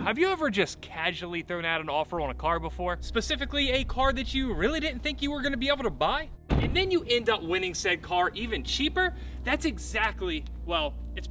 Have you ever just casually thrown out an offer on a car before? Specifically a car that you really didn't think you were gonna be able to buy? And then you end up winning said car even cheaper? That's exactly, well, it's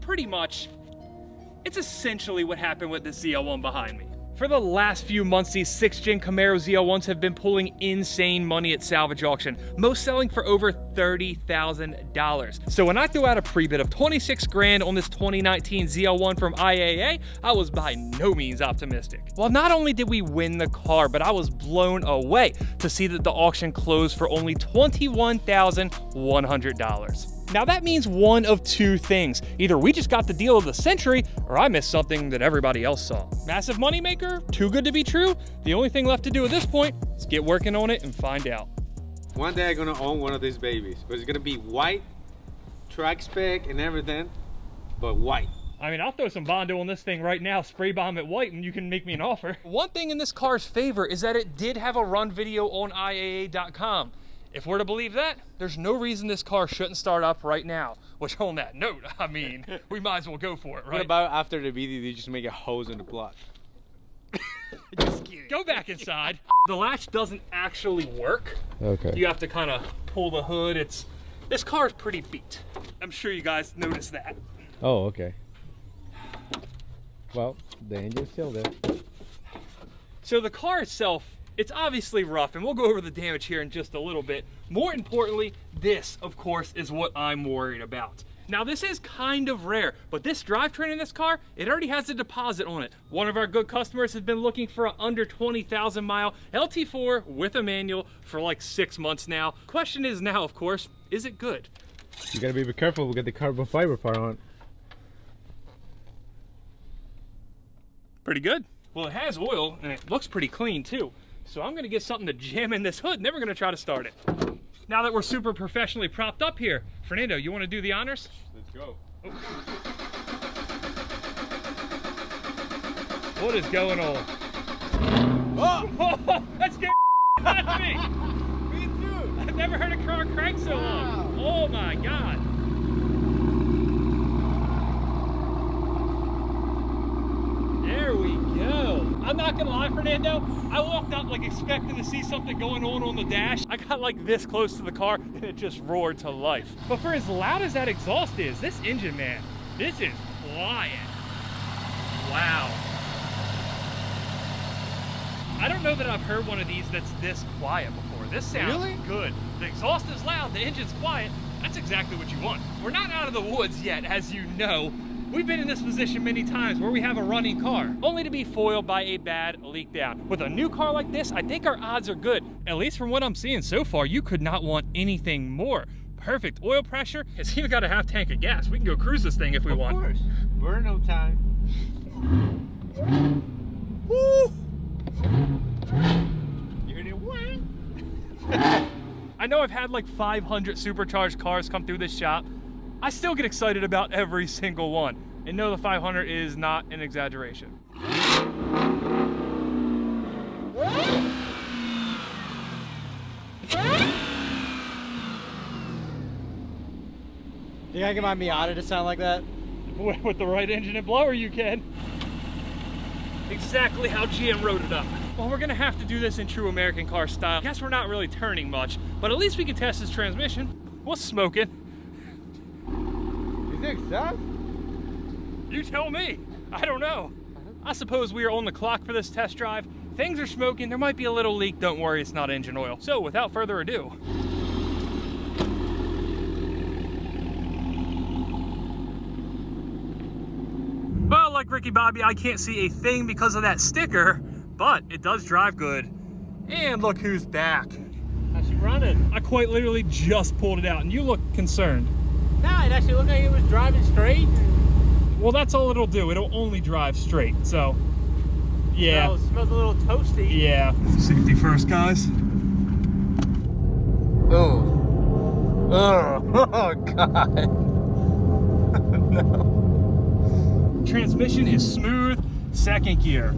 essentially what happened with the ZL1 behind me. For the last few months, these 6th Gen Camaro ZL1s have been pulling insane money at salvage auction, most selling for over $30,000. So when I threw out a pre-bid of 26 grand on this 2019 ZL1 from IAA, I was by no means optimistic. Well, not only did we win the car, but I was blown away to see that the auction closed for only $21,100. Now that means one of two things. Either we just got the deal of the century, or I missed something that everybody else saw. Massive moneymaker? Too good to be true? The only thing left to do at this point is get working on it and find out. One day I'm gonna own one of these babies, but it's gonna be white, track spec and everything, but white. I mean, I'll throw some Bondo on this thing right now, spray bomb it white, and you can make me an offer. One thing in this car's favor is that it did have a run video on IAA.com. If we're to believe that, there's no reason this car shouldn't start up right now. Which, on that note, I mean, we might as well go for it, right? What about after the video, you just make a hose in the plot? Just kidding. Go back inside. The latch doesn't actually work. Okay. You have to kind of pull the hood. This car is pretty beat. I'm sure you guys noticed that. Oh, okay. Well, the engine's still there. So the car itself, it's obviously rough, and we'll go over the damage here in just a little bit. More importantly, this, of course, is what I'm worried about. Now, this is kind of rare, but this drivetrain in this car, it already has a deposit on it. One of our good customers has been looking for an under 20,000 mile LT4 with a manual for like 6 months now. Question is now, of course, is it good? You gotta be careful, we got the carbon fiber part on. Pretty good. Well, it has oil, and it looks pretty clean, too. So I'm gonna get something to jam in this hood, and then we're gonna try to start it. Now that we're super professionally propped up here, Fernando, you wanna do the honors? Let's go. Oh. What is going on? Oh! That scared out of me! Me too! I've never heard a car crank so long. Oh my God. There we go. I'm not gonna lie, Fernando, I walked up like expecting to see something going on the dash. I got like this close to the car and it just roared to life. But for as loud as that exhaust is, this engine, man, this is flying. Wow. I don't know that I've heard one of these that's this quiet before. This sounds good. The exhaust is loud, the engine's quiet. That's exactly what you want. We're not out of the woods yet, as you know. We've been in this position many times where we have a running car, only to be foiled by a bad leak down. With a new car like this, I think our odds are good. At least from what I'm seeing so far, you could not want anything more. Perfect oil pressure. It's even got a half tank of gas. We can go cruise this thing if we want. Of course. Burn no time. Woo! You heard it? Whang! I know I've had like 500 supercharged cars come through this shop. I still get excited about every single one. And no, the 500 is not an exaggeration. You gotta get my Miata to sound like that? With the right engine and blower, you can. Exactly how GM wrote it up. Well, we're gonna have to do this in true American car style. Guess we're not really turning much, but at least we can test this transmission. What's smoking? You think so? You tell me. I don't know. I suppose we are on the clock for this test drive. Things are smoking. There might be a little leak. Don't worry, it's not engine oil. So without further ado. Well, like Ricky Bobby, I can't see a thing because of that sticker, but it does drive good. And look who's back. How's she running? I quite literally just pulled it out and you look concerned. No, it actually looked like it was driving straight. Well, that's all it'll do. It'll only drive straight, so yeah. It smells a little toasty. Yeah. Safety first, guys. Oh. Oh God. No. Transmission is smooth. Second gear.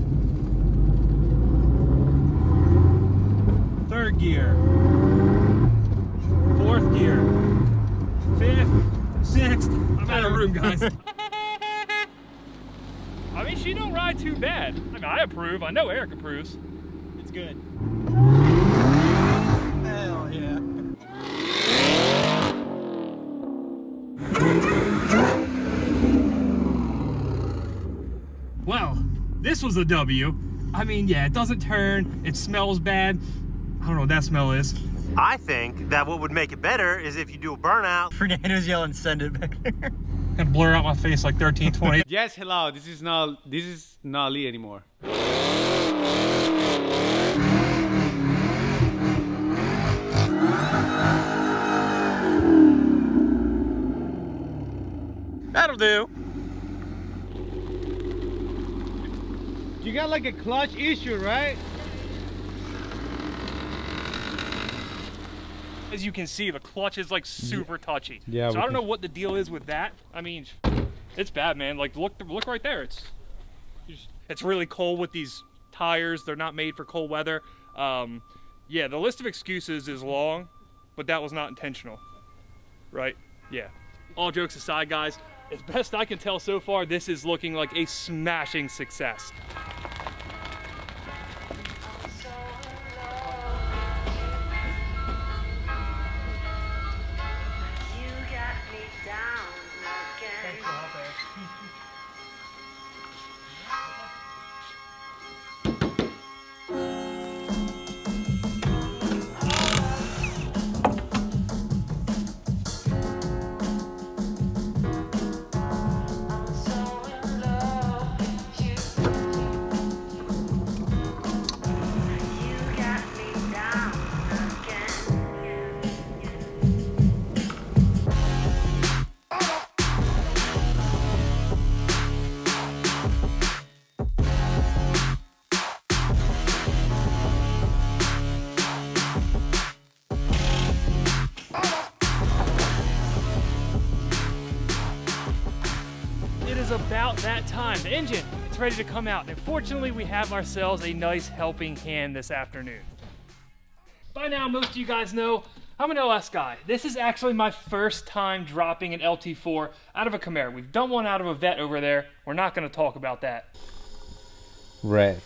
Third gear. Fourth gear. Fifth. Sixth. I'm out of room, guys. I mean, she don't ride too bad. I mean, I approve. I know Eric approves. It's good. Hell yeah. Well, this was a W. I mean, yeah, it doesn't turn. It smells bad. I don't know what that smell is. I think that what would make it better is if you do a burnout. Fernando's yelling, send it back there. Gonna blur out my face like 1320. Yes, hello. This is not Lee anymore. That'll do. You got like a clutch issue, right? As you can see, the clutch is like super touchy. Yeah. So I don't know what the deal is with that. I mean, it's bad, man. Like look right there. It's really cold with these tires. They're not made for cold weather. Yeah, the list of excuses is long, but that was not intentional, right? Yeah. All jokes aside, guys, as best I can tell so far, this is looking like a smashing success. About that time, the engine, it's ready to come out. And fortunately, we have ourselves a nice helping hand this afternoon. By now, most of you guys know I'm an LS guy. This is actually my first time dropping an LT4 out of a Camaro. We've done one out of a Vette over there. We're not going to talk about that. Right.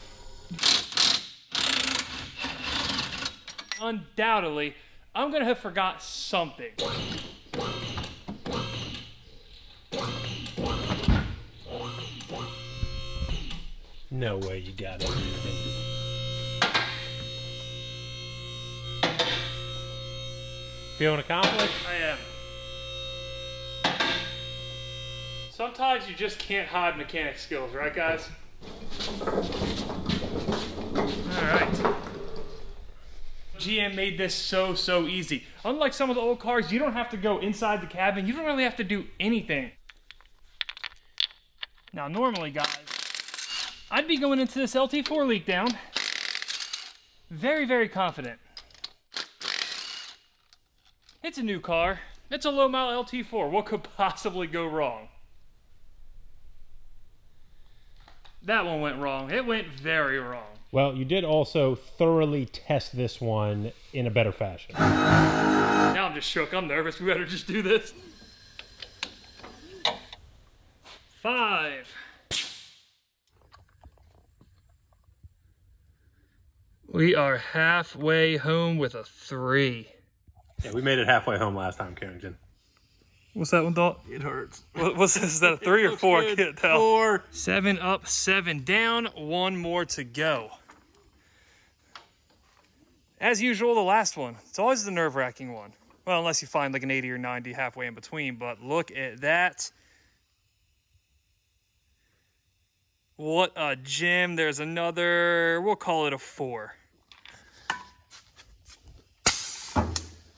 Undoubtedly, I'm going to have forgot something. No way you got it. Feeling accomplished? I am. Sometimes you just can't hide mechanic skills, right guys? Alright. GM made this so easy. Unlike some of the old cars, you don't have to go inside the cabin. You don't really have to do anything. Now normally, guys, I'd be going into this LT4 leak down very confident. It's a new car. It's a low mile LT4. What could possibly go wrong? That one went wrong. It went very wrong. Well, you did also thoroughly test this one in a better fashion. Now I'm just shook. I'm nervous. We better just do this. 5. We are halfway home with a 3. Yeah, we made it halfway home last time, Carrington. What's that one, Dalt? It hurts. What's this? Is that a 3 or 4? I can't tell. 4. 7 up, 7 down. 1 more to go. As usual, the last one. It's always the nerve-wracking one. Well, unless you find like an 80 or 90 halfway in between. But look at that. What a gem. There's another, we'll call it a 4.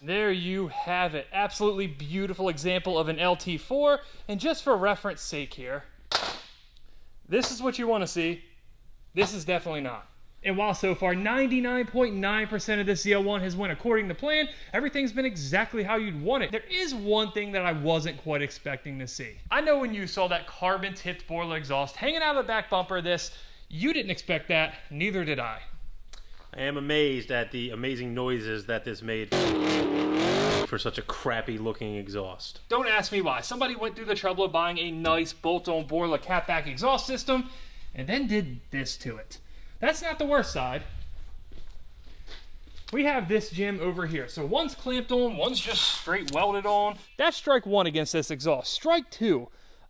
There you have it. Absolutely beautiful example of an LT4. And just for reference sake here, this is what you want to see. This is definitely not. And while so far 99.9% of this ZL1 has went according to plan, everything's been exactly how you'd want it. There is one thing that I wasn't quite expecting to see. I know when you saw that carbon tipped boiler exhaust hanging out of the back bumper of this, you didn't expect that, neither did I. I am amazed at the amazing noises that this made. for such a crappy looking exhaust. Don't ask me why. Somebody went through the trouble of buying a nice bolt-on Borla catback exhaust system and then did this to it. That's not the worst side. We have this gem over here. So one's clamped on, one's just straight welded on. That's strike one against this exhaust. Strike two,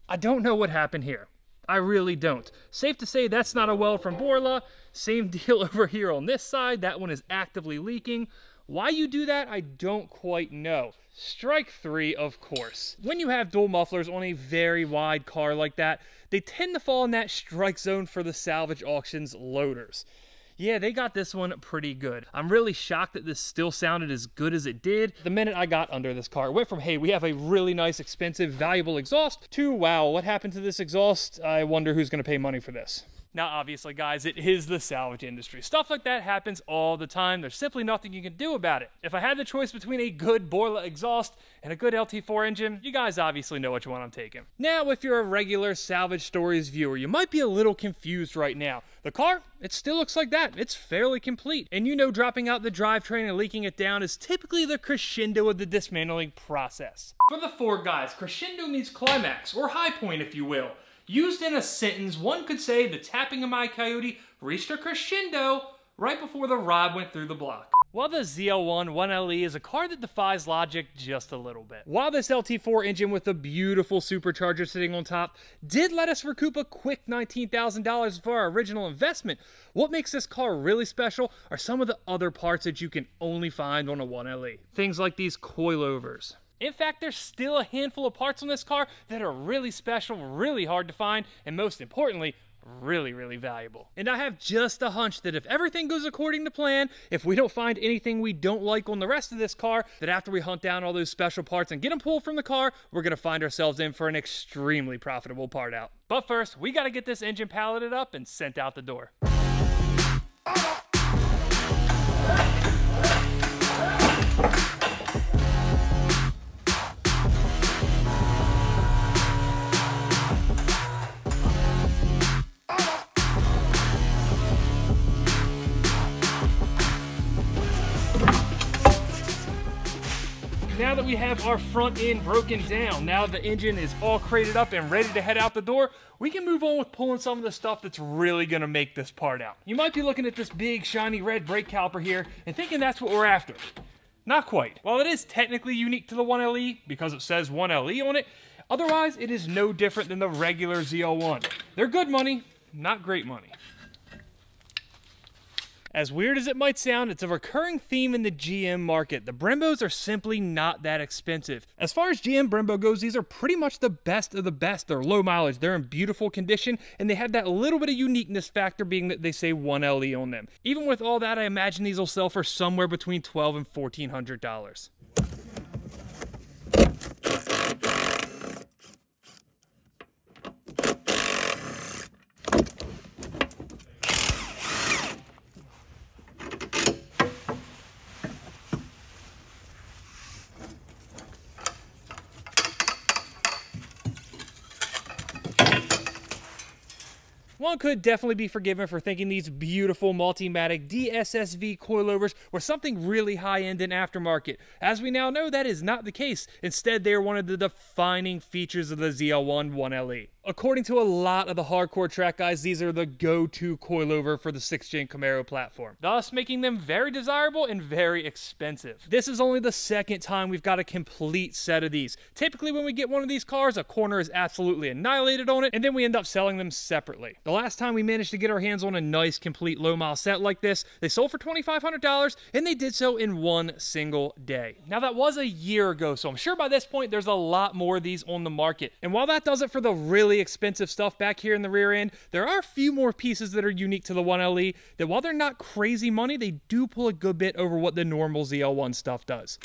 I don't know what happened here. I really don't. Safe to say that's not a weld from Borla. Same deal over here on this side. That one is actively leaking. Why you do that, I don't quite know. Strike three, of course. When you have dual mufflers on a very wide car like that, they tend to fall in that strike zone for the salvage auctions loaders. Yeah, they got this one pretty good. I'm really shocked that this still sounded as good as it did. The minute I got under this car, it went from, hey, we have a really nice, expensive, valuable exhaust, to, wow, what happened to this exhaust? I wonder who's gonna pay money for this. Now, obviously, guys, it is the salvage industry. Stuff like that happens all the time. There's simply nothing you can do about it. If I had the choice between a good Borla exhaust and a good LT4 engine, you guys obviously know which one I'm taking. Now, if you're a regular Salvage Stories viewer, you might be a little confused right now. The car, it still looks like that. It's fairly complete. And you know dropping out the drivetrain and leaking it down is typically the crescendo of the dismantling process. For the Ford guys, crescendo means climax, or high point if you will. Used in a sentence, one could say the tapping of my Coyote reached a crescendo right before the rod went through the block. While the ZL1 1LE is a car that defies logic just a little bit. While this LT4 engine with a beautiful supercharger sitting on top did let us recoup a quick $19,000 for our original investment, what makes this car really special are some of the other parts that you can only find on a 1LE. Things like these coilovers. In fact, there's still a handful of parts on this car that are really special, really hard to find, and most importantly, really, really valuable. And I have just a hunch that if everything goes according to plan, if we don't find anything we don't like on the rest of this car, that after we hunt down all those special parts and get them pulled from the car, we're gonna find ourselves in for an extremely profitable part out. But first, we gotta get this engine palleted up and sent out the door. Now that we have our front end broken down, now the engine is all crated up and ready to head out the door, we can move on with pulling some of the stuff that's really gonna make this part out. You might be looking at this big shiny red brake caliper here and thinking that's what we're after. Not quite. While it is technically unique to the 1LE because it says 1LE on it, otherwise it is no different than the regular ZL1. They're good money, not great money. As weird as it might sound, it's a recurring theme in the GM market. The Brembos are simply not that expensive. As far as GM Brembo goes, these are pretty much the best of the best. They're low mileage, they're in beautiful condition, and they have that little bit of uniqueness factor being that they say 1LE on them. Even with all that, I imagine these will sell for somewhere between $1,200 and $1,400. One could definitely be forgiven for thinking these beautiful Multimatic DSSV coilovers were something really high-end and aftermarket. As we now know, that is not the case. Instead, they are one of the defining features of the ZL1 1LE. According to a lot of the hardcore track guys, these are the go-to coilover for the 6th Gen Camaro platform, thus making them very desirable and very expensive. This is only the second time we've got a complete set of these. Typically when we get one of these cars, a corner is absolutely annihilated on it, and then we end up selling them separately. The last time we managed to get our hands on a nice, complete low-mile set like this, they sold for $2,500, and they did so in one single day. Now that was a year ago, so I'm sure by this point there's a lot more of these on the market. And while that does it for the really expensive stuff back here in the rear end, there are a few more pieces that are unique to the 1LE that while they're not crazy money, they do pull a good bit over what the normal ZL1 stuff does.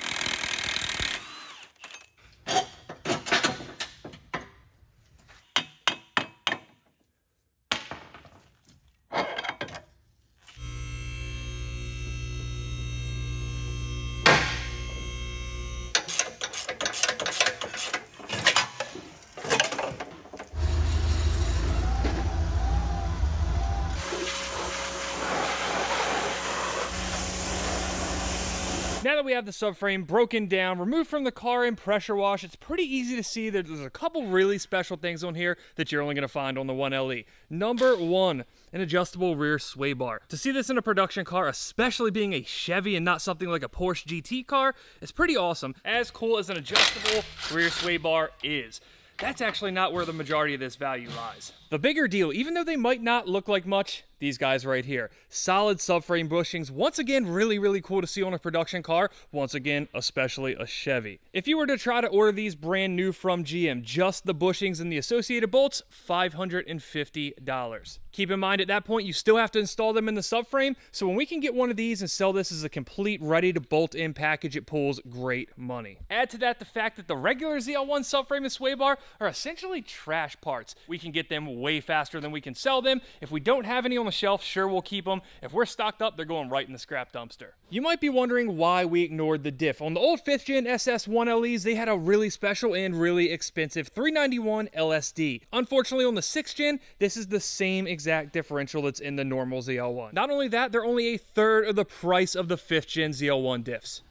Now that we have the subframe broken down, removed from the car, and pressure washed, it's pretty easy to see that there's a couple really special things on here that you're only going to find on the 1LE. Number one, an adjustable rear sway bar. To see this in a production car, especially being a Chevy and not something like a Porsche GT car, is pretty awesome. As cool as an adjustable rear sway bar is, that's actually not where the majority of this value lies. The bigger deal, even though they might not look like much, these guys right here. Solid subframe bushings. Once again, really, really cool to see on a production car. Once again, especially a Chevy. If you were to try to order these brand new from GM, just the bushings and the associated bolts, $550. Keep in mind at that point, you still have to install them in the subframe. So when we can get one of these and sell this as a complete ready to bolt in package, it pulls great money. Add to that the fact that the regular ZL1 subframe and sway bar are essentially trash parts. We can get them way faster than we can sell them. If we don't have any on the shelf, sure, we'll keep them. If we're stocked up, they're going right in the scrap dumpster. You might be wondering why we ignored the diff. On the old 5th gen SS 1LEs, they had a really special and really expensive 391 LSD. Unfortunately, on the 6th gen, this is the same exact differential that's in the normal ZL1. Not only that, they're only a third of the price of the 5th gen ZL1 diffs.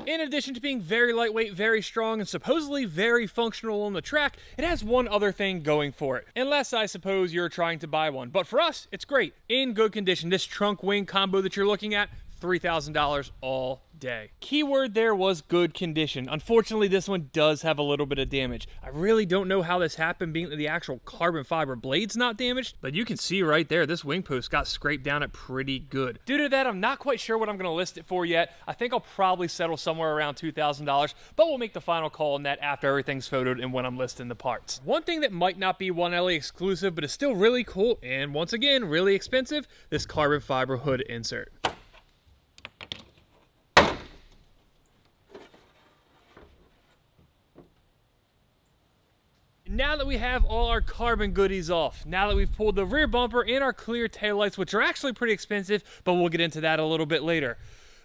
In addition to being very lightweight, very strong, and supposedly very functional on the track, it has one other thing going for it. Unless I suppose you're trying to buy one. But for us, it's great. In good condition. This trunk wing combo that you're looking at, $3,000 all day. Keyword there was good condition. Unfortunately, this one does have a little bit of damage. I really don't know how this happened, being that the actual carbon fiber blade's not damaged, but you can see right there, this wing post got scraped down at pretty good. Due to that, I'm not quite sure what I'm going to list it for yet. I think I'll probably settle somewhere around $2,000, but we'll make the final call on that after everything's photoed and when I'm listing the parts. One thing that might not be 1LE exclusive, but is still really cool, and once again, really expensive, this carbon fiber hood insert. Now that we have all our carbon goodies off, now that we've pulled the rear bumper and our clear taillights, which are actually pretty expensive, but we'll get into that a little bit later.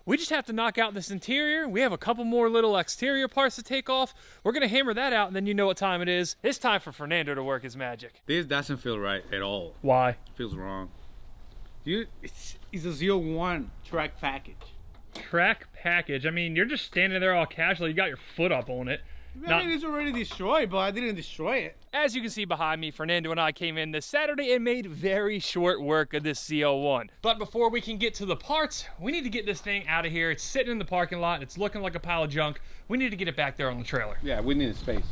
We just have to knock out this interior. We have a couple more little exterior parts to take off. We're gonna hammer that out, and then you know what time it is. It's time for Fernando to work his magic. This doesn't feel right at all. Why? It feels wrong. It's a ZL1 track package. Track package? I mean, you're just standing there all casual. You got your foot up on it. I mean, it's already destroyed, but I didn't destroy it. As you can see behind me, Fernando and I came in this Saturday and made very short work of this ZL1. But before we can get to the parts, we need to get this thing out of here. It's sitting in the parking lot. It's looking like a pile of junk. We need to get it back there on the trailer. Yeah, we need space.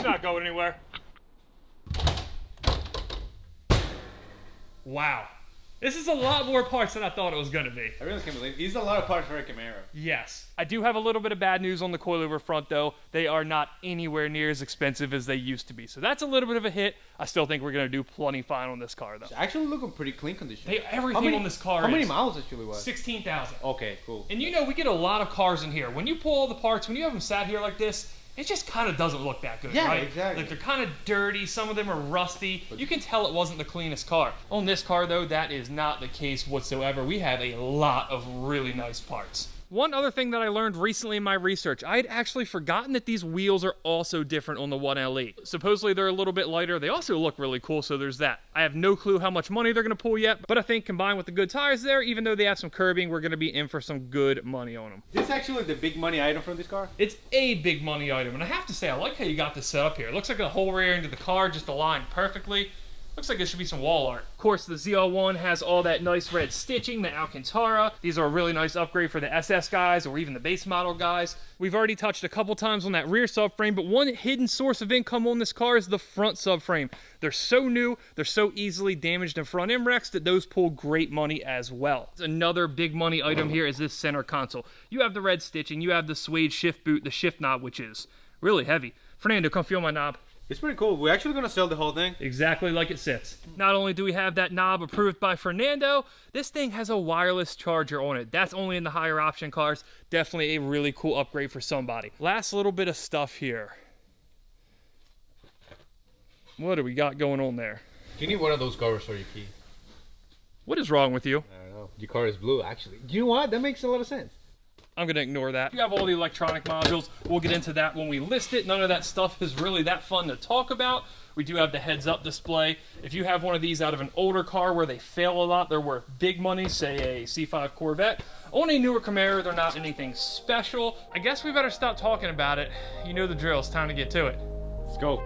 Not going anywhere. Wow. This is a lot more parts than I thought it was going to be. I really can't believe it. These are a lot of parts for a Camaro. Yes. I do have a little bit of bad news on the coilover front, though. They are not anywhere near as expensive as they used to be. So that's a little bit of a hit. I still think we're going to do plenty fine on this car, though. It's actually looking pretty clean condition. Everything on this car How many miles actually was? 16,000. Okay, cool. And you know, we get a lot of cars in here. When you pull all the parts, when you have them sat here like this, it just kind of doesn't look that good, yeah, right? Exactly. Like, they're kind of dirty. Some of them are rusty. You can tell it wasn't the cleanest car. On this car, though, that is not the case whatsoever. We have a lot of really nice parts. One other thing that I learned recently in my research, I had actually forgotten that these wheels are also different on the 1LE. Supposedly they're a little bit lighter. They also look really cool, so there's that. I have no clue how much money they're going to pull yet, but I think combined with the good tires there, even though they have some curbing, we're going to be in for some good money on them. This is actually the big money item from this car? It's a big money item, and I have to say, I like how you got this set up here. It looks like the whole rear end of the car just aligned perfectly. Looks like there should be some wall art. Of course, the ZL1 has all that nice red stitching, the Alcantara. These are a really nice upgrade for the SS guys or even the base model guys. We've already touched a couple times on that rear subframe, but one hidden source of income on this car is the front subframe. They're so new, they're so easily damaged in front end wrecks that those pull great money as well. Another big money item here is this center console. You have the red stitching, you have the suede shift boot, the shift knob, which is really heavy. Fernando, come feel my knob. It's pretty cool. We're actually going to sell the whole thing. Exactly like it sits. Not only do we have that knob approved by Fernando, this thing has a wireless charger on it. That's only in the higher option cars. Definitely a really cool upgrade for somebody. Last little bit of stuff here. What do we got going on there? You need one of those covers for your key. What is wrong with you? I don't know. Your car is blue, actually. You know what? That makes a lot of sense. I'm gonna ignore that. You have all the electronic modules. We'll get into that when we list it. None of that stuff is really that fun to talk about. We do have the heads-up display. If you have one of these out of an older car where they fail a lot, they're worth big money, say a C5 Corvette. On a newer Camaro, they're not anything special. I guess we better stop talking about it. You know the drill. It's time to get to it. Let's go.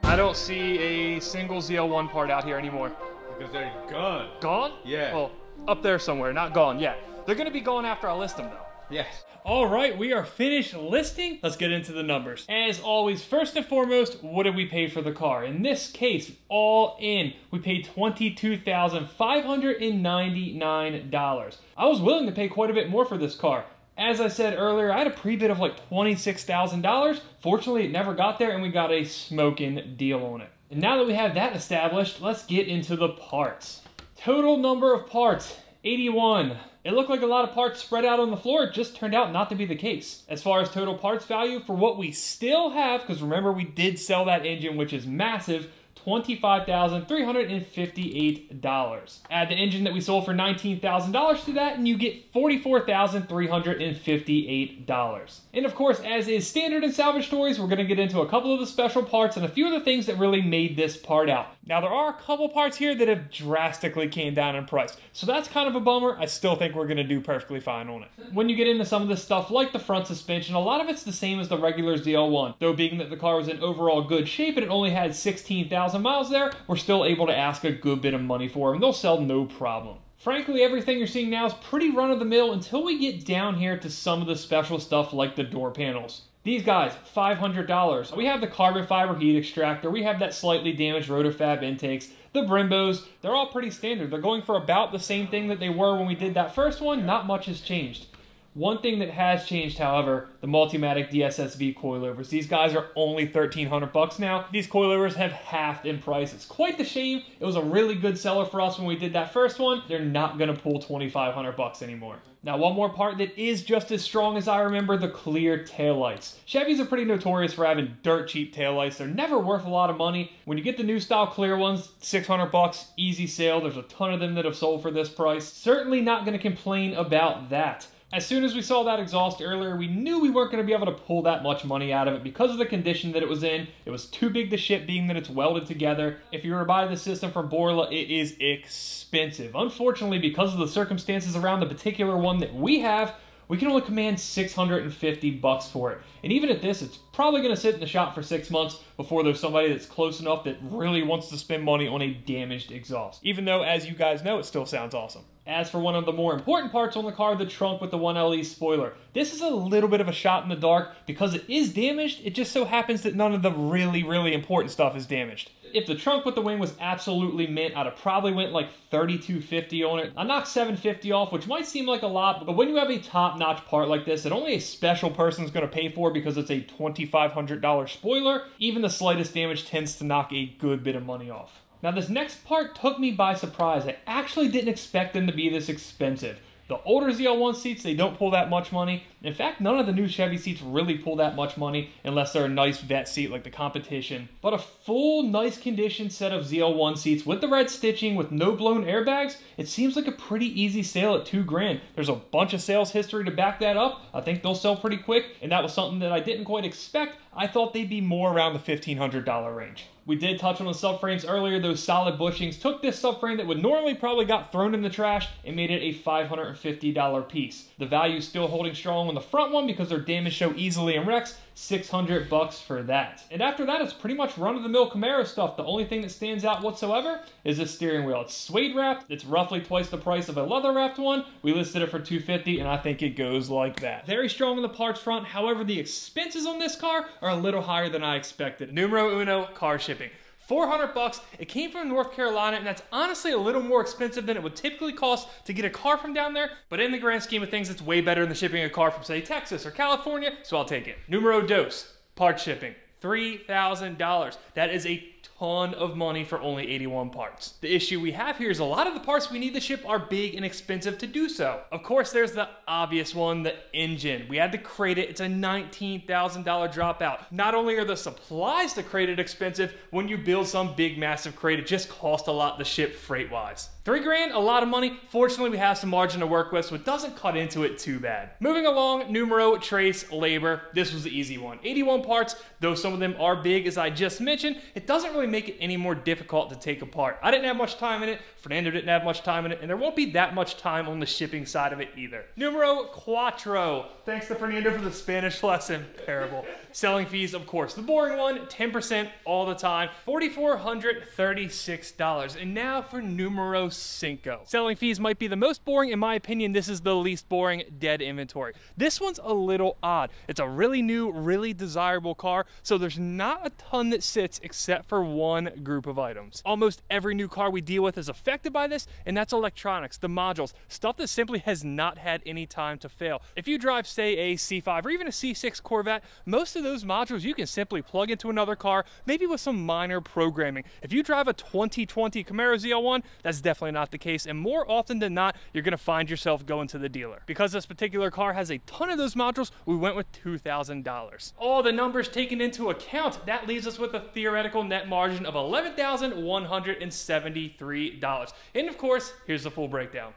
I don't see a single ZL1 part out here anymore. Because they're gone. Gone? Yeah. Well, up there somewhere, not gone yet. They're gonna be gone after I list them though. Yes. All right, we are finished listing. Let's get into the numbers. As always, first and foremost, what did we pay for the car? In this case, all in, we paid $22,599. I was willing to pay quite a bit more for this car. As I said earlier, I had a pre-bid of like $26,000. Fortunately, it never got there and we got a smoking deal on it. And now that we have that established, let's get into the parts. Total number of parts, 81. It looked like a lot of parts spread out on the floor. It just turned out not to be the case. As far as total parts value, for what we still have, because remember we did sell that engine, which is massive, $25,358. Add the engine that we sold for $19,000 to that and you get $44,358. And of course, as is standard in Salvage Stories, we're going to get into a couple of the special parts and a few of the things that really made this part out. Now there are a couple parts here that have drastically came down in price, so that's kind of a bummer. I still think we're going to do perfectly fine on it. When you get into some of this stuff like the front suspension, a lot of it's the same as the regular ZL1, though being that the car was in overall good shape and it only had 16,000 miles there, we're still able to ask a good bit of money for them. They'll sell no problem. Frankly, everything you're seeing now is pretty run-of-the-mill until we get down here to some of the special stuff like the door panels. These guys, $500. We have the carbon fiber heat extractor, we have that slightly damaged rotofab intakes, the Brimbos, they're all pretty standard. They're going for about the same thing that they were when we did that first one. Not much has changed. One thing that has changed, however, the Multimatic DSSV coilovers. These guys are only $1,300 now. These coilovers have halved in price. It's quite the shame. It was a really good seller for us when we did that first one. They're not gonna pull $2,500 anymore. Now, one more part that is just as strong as I remember, the clear taillights. Chevys are pretty notorious for having dirt cheap taillights. They're never worth a lot of money. When you get the new style clear ones, $600, easy sale. There's a ton of them that have sold for this price. Certainly not gonna complain about that. As soon as we saw that exhaust earlier, we knew we weren't going to be able to pull that much money out of it because of the condition that it was in. It was too big to ship, being that it's welded together. If you were to buy the system from Borla, it is expensive. Unfortunately, because of the circumstances around the particular one that we have, we can only command $650 for it. And even at this, it's probably going to sit in the shop for 6 months before there's somebody that's close enough that really wants to spend money on a damaged exhaust. Even though, as you guys know, it still sounds awesome. As for one of the more important parts on the car, the trunk with the 1LE spoiler. This is a little bit of a shot in the dark because it is damaged. It just so happens that none of the really important stuff is damaged. If the trunk with the wing was absolutely mint, I'd have probably went like $3,250 on it. I knocked $750 off, which might seem like a lot, but when you have a top-notch part like this that only a special person's going to pay for because it's a $2,500 spoiler, even the slightest damage tends to knock a good bit of money off. Now this next part took me by surprise. I actually didn't expect them to be this expensive. The older ZL1 seats, they don't pull that much money. In fact, none of the new Chevy seats really pull that much money unless they're a nice vet seat like the competition. But a full, nice condition set of ZL1 seats with the red stitching with no blown airbags, it seems like a pretty easy sale at $2 grand. There's a bunch of sales history to back that up. I think they'll sell pretty quick, and that was something that I didn't quite expect. I thought they'd be more around the $1,500 range. We did touch on the subframes earlier. Those solid bushings took this subframe that would normally probably got thrown in the trash and made it a $550 piece. The value still holding strong on the front one because their damage show easily in wrecks. $600 for that. And after that, it's pretty much run-of-the-mill Camaro stuff. The only thing that stands out whatsoever is this steering wheel. It's suede wrapped. It's roughly twice the price of a leather wrapped one. We listed it for $250, and I think it goes like that. Very strong on the parts front. However, the expenses on this car are a little higher than I expected. Numero uno, car shipping. $400 bucks. It came from North Carolina, and that's honestly a little more expensive than it would typically cost to get a car from down there, but in the grand scheme of things, it's way better than shipping a car from, say, Texas or California, so I'll take it. Numero dos, part shipping, $3,000. That is a ton of money for only 81 parts. The issue we have here is a lot of the parts we need to ship are big and expensive to do so. Of course, there's the obvious one, the engine. We had to crate it. It's a $19,000 dropout. Not only are the supplies to crate it expensive, when you build some big, massive crate, it just costs a lot to ship freight-wise. $3,000, a lot of money. Fortunately, we have some margin to work with, so it doesn't cut into it too bad. Moving along, numero trace labor. This was the easy one. 81 parts, though some of them are big, as I just mentioned, it doesn't really make it any more difficult to take apart. I didn't have much time in it, Fernando didn't have much time in it, and there won't be that much time on the shipping side of it either. Numero cuatro. Thanks to Fernando for the Spanish lesson. Terrible. Selling fees, of course. The boring one, 10% all the time, $4,436. And now for numero cinco. Selling fees might be the most boring. In my opinion, this is the least boring. Dead inventory. This one's a little odd. It's a really new, really desirable car, so there's not a ton that sits except for one group of items. Almost every new car we deal with is affected by this, and that's electronics, the modules, stuff that simply has not had any time to fail. If you drive, say, a C5 or even a C6 Corvette, most of those modules you can simply plug into another car, maybe with some minor programming. If you drive a 2020 Camaro ZL1, that's definitely not the case, and more often than not, you're gonna find yourself going to the dealer. Because this particular car has a ton of those modules, we went with $2,000. All the numbers taken into account, that leaves us with a theoretical net margin of $11,173. And of course, here's the full breakdown.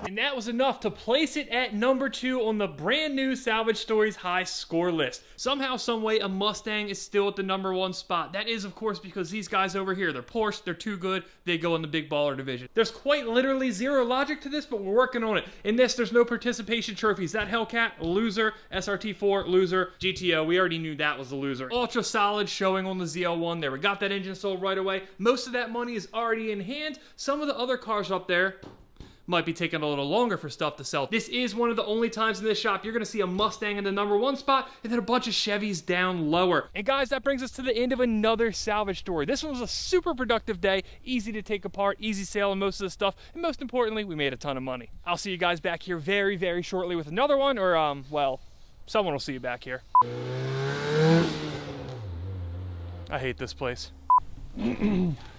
And that was enough to place it at number 2 on the brand new Salvage Stories High Score list. Somehow, someway, a Mustang is still at the number 1 spot. That is, of course, because these guys over here, they're Porsche, they're too good, they go in the big baller division. There's quite literally zero logic to this, but we're working on it. In this, there's no participation trophies. That Hellcat, loser. SRT4, loser. GTO, we already knew that was the loser. Ultra solid showing on the ZL1 there. We got that engine sold right away. Most of that money is already in hand. Some of the other cars up there might be taking a little longer for stuff to sell. This is one of the only times in this shop you're gonna see a Mustang in the number 1 spot and then a bunch of Chevys down lower. And guys, that brings us to the end of another salvage story. This one was a super productive day, easy to take apart, easy sale on most of the stuff, and most importantly, we made a ton of money. I'll see you guys back here very, very shortly with another one, or well, someone will see you back here. I hate this place.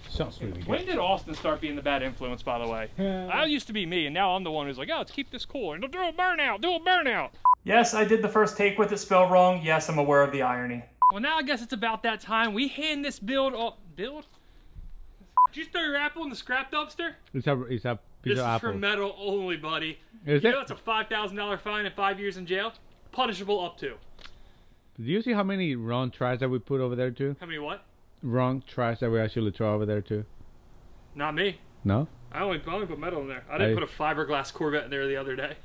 Sounds really good. When did Austin start being the bad influence, by the way? I used to be me, and now I'm the one who's like, oh, let's keep this cool. And do a burnout, do a burnout. Yes, I did the first take with it spelled wrong. Yes, I'm aware of the irony. Well, now I guess it's about that time. We hand this build off. Build? Did you throw your apple in the scrap dumpster? It's a piece of This is apple. for metal only, buddy. Is you it? know it's a $5,000 fine and 5 years in jail? Punishable up to. Do you see how many wrong tries that we put over there too? How many what? Wrong tries that we actually throw over there too. Not me. No? I only put metal in there. I didn't put a fiberglass Corvette in there the other day.